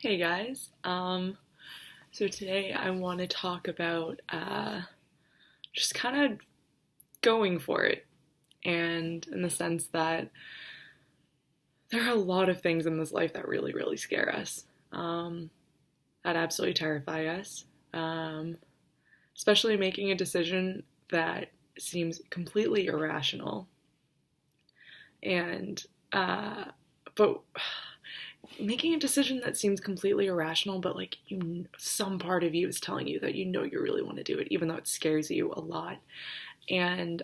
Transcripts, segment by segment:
Hey guys, so today I want to talk about just kind of going for it, and in the sense that there are a lot of things in this life that really, really scare us, that absolutely terrify us, um, especially making a decision that seems completely irrational, and but making a decision that seems completely irrational, but like some part of you is telling you that you really want to do it, even though it scares you a lot. And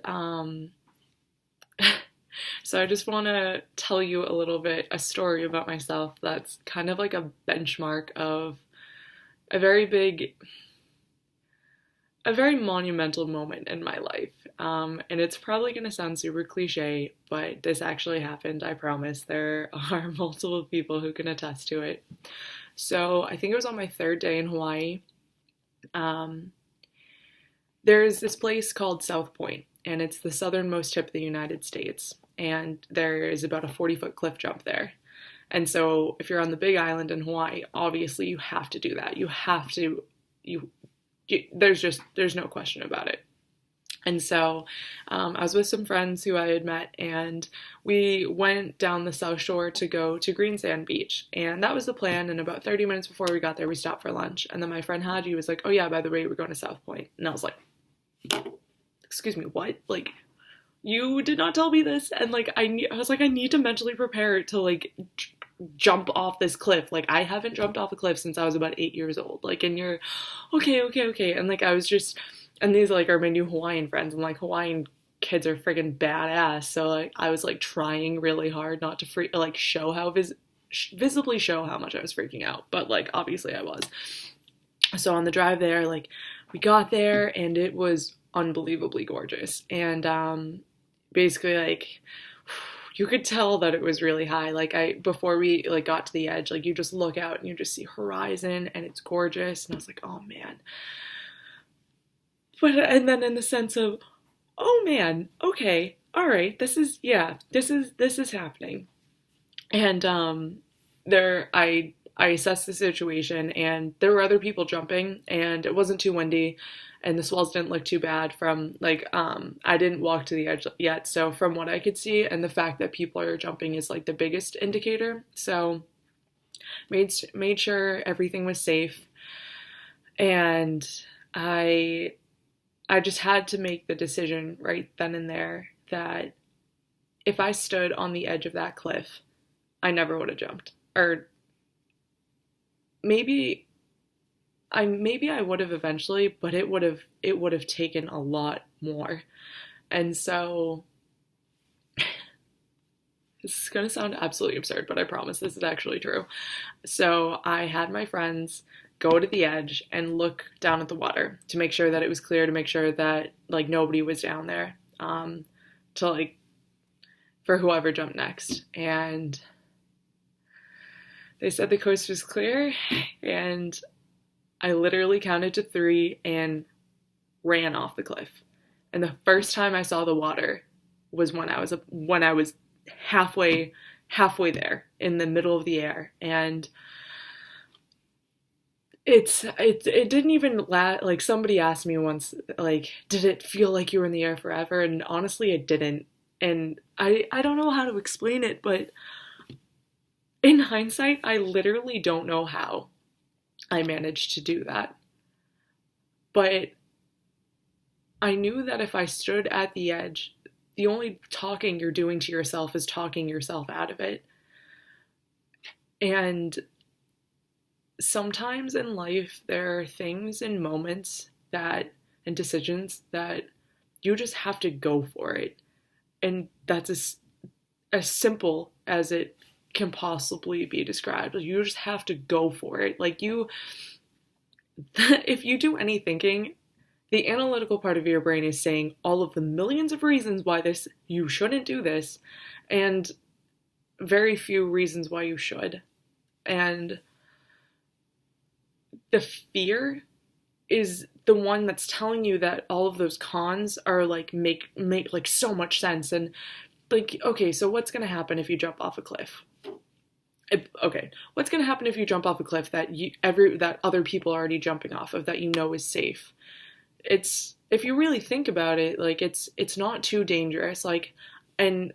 so I just want to tell you a story about myself that's kind of like a benchmark of a very big, a very monumental moment in my life. And it's probably going to sound super cliche, but this actually happened, I promise. There are multiple people who can attest to it. So I think it was on my third day in Hawaii. Um, there's this place called South Point, and it's the southernmost tip of the United States. And there is about a 40-foot cliff jump there. And so if you're on the Big Island in Hawaii, obviously you have to do that. There's no question about it. And so I was with some friends who I had met, and we went down the South Shore to go to Greensand Beach. And that was the plan. And about 30 minutes before we got there, we stopped for lunch. And then my friend Haji was like, "Oh yeah, by the way, we're going to South Point." And I was like, "Excuse me, what? Like, you did not tell me this." And like, I was like, I need to mentally prepare to like jump off this cliff. Like, I haven't jumped off a cliff since I was about 8 years old. Like, and you're, okay. And like, I was just, and these like are my new Hawaiian friends, and like Hawaiian kids are friggin' badass. So like, I was like trying really hard not to like show how visibly show how much I was freaking out. But like, obviously I was. So on the drive there, like, we got there and it was unbelievably gorgeous. And basically like, you could tell that it was really high. Like, before we like got to the edge, like, you just look out and you just see horizon and it's gorgeous. And I was like, oh man. And then in the sense of, oh man, okay, all right, this is happening. And I assessed the situation, and there were other people jumping, and it wasn't too windy, and the swells didn't look too bad from like, I didn't walk to the edge yet, so from what I could see, and the fact that people are jumping is like the biggest indicator. So made sure everything was safe, and I just had to make the decision right then and there that if I stood on the edge of that cliff, I never would have jumped. Or maybe I would have eventually, but it would have taken a lot more. And so this is going to sound absolutely absurd, but I promise this is actually true. So I had my friends go to the edge and look down at the water to make sure that it was clear, to make sure that like nobody was down there, to like, for whoever jumped next. And they said the coast was clear, and I literally counted to 3 and ran off the cliff. And the first time I saw the water was when I was halfway there in the middle of the air. And it didn't even like, somebody asked me once, like, did it feel like you were in the air forever? And honestly, it didn't. And I don't know how to explain it, but in hindsight, I literally don't know how I managed to do that. But I knew that if I stood at the edge, the only talking you're doing to yourself is talking yourself out of it. And sometimes in life, there are things and moments and decisions that you just have to go for it. And that's as simple as it can possibly be described. You just have to go for it. Like, if you do any thinking, the analytical part of your brain is saying all of the millions of reasons why you shouldn't do this, and very few reasons why you should. And the fear is the one that's telling you that all of those cons are like make like so much sense. And like, okay, so what's going to happen if you jump off a cliff? Okay, what's going to happen if you jump off a cliff that that other people are already jumping off of, that you know is safe? It's, if you really think about it, like, it's not too dangerous. Like, and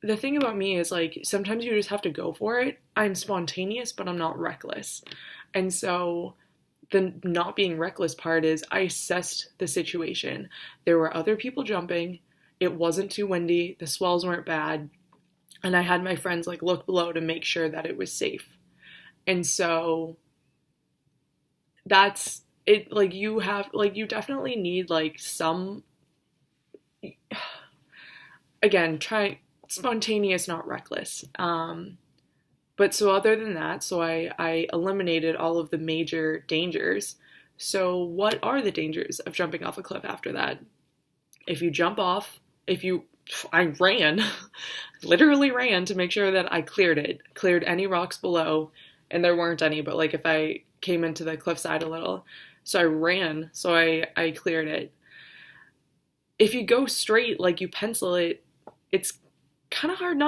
the thing about me is, like, sometimes you just have to go for it. I'm spontaneous, but I'm not reckless. And so the not being reckless part is, I assessed the situation. There were other people jumping. It wasn't too windy. The swells weren't bad. And I had my friends, like, look below to make sure that it was safe. And so that's it. Like, you have, like, you definitely need, like, some, again, try spontaneous, not reckless. But so other than that, so I eliminated all of the major dangers. So what are the dangers of jumping off a cliff after that? If you jump off, I ran, literally ran to make sure that I cleared any rocks below, and there weren't any, but, like, if I came into the cliffside a little, so I ran, so I cleared it. If you go straight, like, you pencil it, it's kind of hard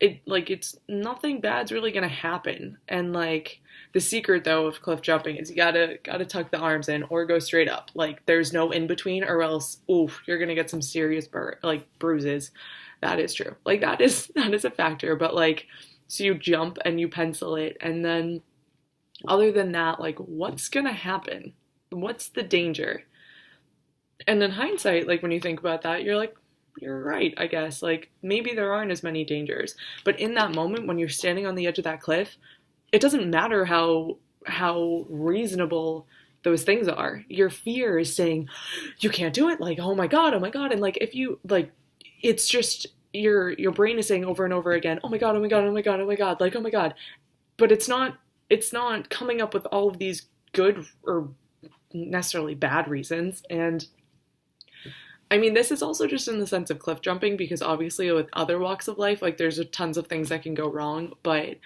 it's nothing bad's really gonna happen. And, like, the secret, though, of cliff jumping is you gotta tuck the arms in or go straight up. Like, there's no in between, or else, oof, you're gonna get some serious bruises. That is true. Like, that is a factor. But, like, so you jump and you pencil it, and then other than that, like, what's gonna happen? What's the danger? And in hindsight, like, when you think about that, you're like, you're right, I guess. Like, maybe there aren't as many dangers. But in that moment, when you're standing on the edge of that cliff, it doesn't matter how reasonable those things are. Your fear is saying, you can't do it. Like, oh my God. And, like, if you, like, it's just, your brain is saying over and over again, oh my God, oh my God, oh my God, oh my God, like, oh my God. But it's not coming up with all of these good or necessarily bad reasons. And I mean, this is also just in the sense of cliff jumping, because obviously with other walks of life, like, there's tons of things that can go wrong, but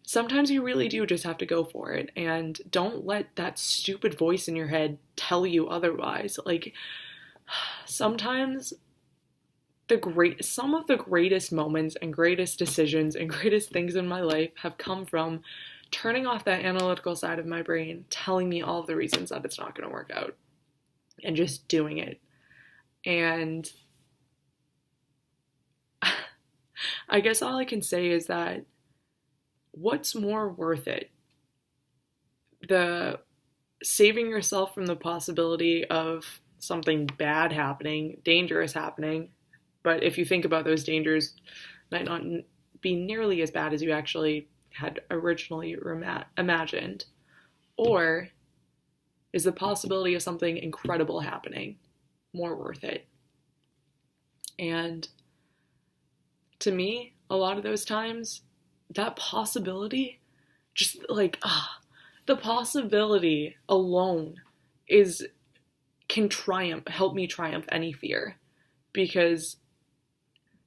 sometimes you really do just have to go for it, and don't let that stupid voice in your head tell you otherwise. Like, sometimes some of the greatest moments and greatest decisions and greatest things in my life have come from turning off that analytical side of my brain, telling me all of the reasons that it's not going to work out, and just doing it. And I guess all I can say is that, what's more worth it? The saving yourself from the possibility of something bad happening, dangerous happening, but if you think about those dangers, might not be nearly as bad as you actually had originally imagined? Or is the possibility of something incredible happening more worth it? And to me, a lot of those times, that possibility, just like, the possibility alone can help me triumph any fear, because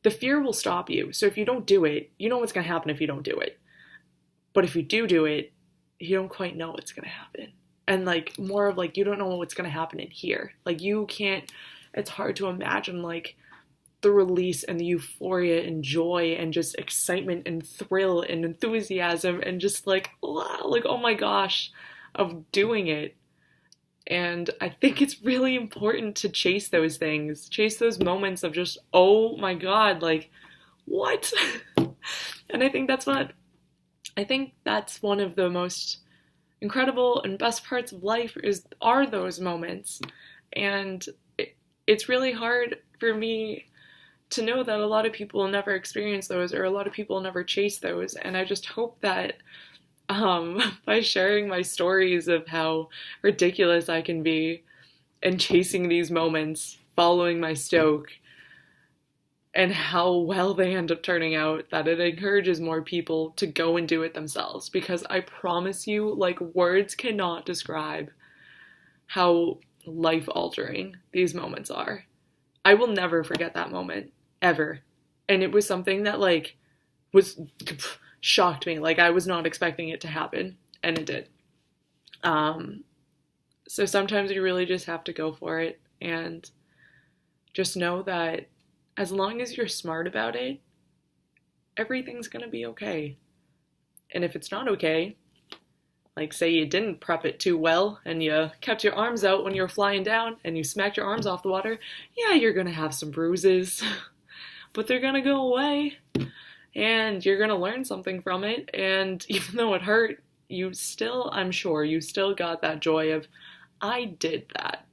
the fear will stop you. So if you don't do it, you know what's going to happen if you don't do it. But if you do it, you don't quite know what's going to happen. And, like, more of, like, you don't know what's going to happen in here. Like, it's hard to imagine, like, the release and the euphoria and joy and just excitement and thrill and enthusiasm and just, like, wow, like, oh my gosh, of doing it. And I think it's really important to chase those things, chase those moments of just, oh my God, like, what? And I think that's one of the most incredible and best parts of life are those moments. And it's really hard for me to know that a lot of people never experience those, or a lot of people never chase those. And I just hope that by sharing my stories of how ridiculous I can be and chasing these moments, following my stoke, and how well they end up turning out, that it encourages more people to go and do it themselves. Because I promise you, like, words cannot describe how life-altering these moments are. I will never forget that moment, ever. And it was something that, like, shocked me. Like, I was not expecting it to happen, and it did. So sometimes you really just have to go for it, and just know that as long as you're smart about it, everything's gonna be okay. And if it's not okay, like say you didn't prep it too well and you kept your arms out when you were flying down and you smacked your arms off the water, yeah, you're gonna have some bruises, but they're gonna go away and you're gonna learn something from it. And even though it hurt, you still, I'm sure, you still got that joy of, I did that.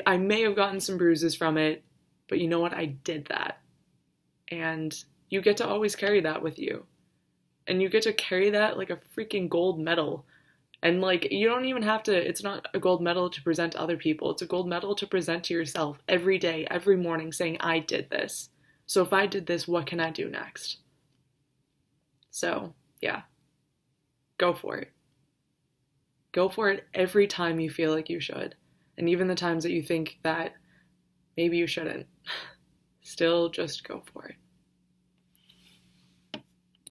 I may have gotten some bruises from it, but you know what? I did that. And you get to always carry that with you. And you get to carry that like a freaking gold medal. And like, you don't even have to, it's not a gold medal to present to other people. It's a gold medal to present to yourself every day, every morning, saying, I did this. So if I did this, what can I do next? So, yeah. Go for it. Go for it every time you feel like you should. And even the times that you think that maybe you shouldn't. Still just go for it.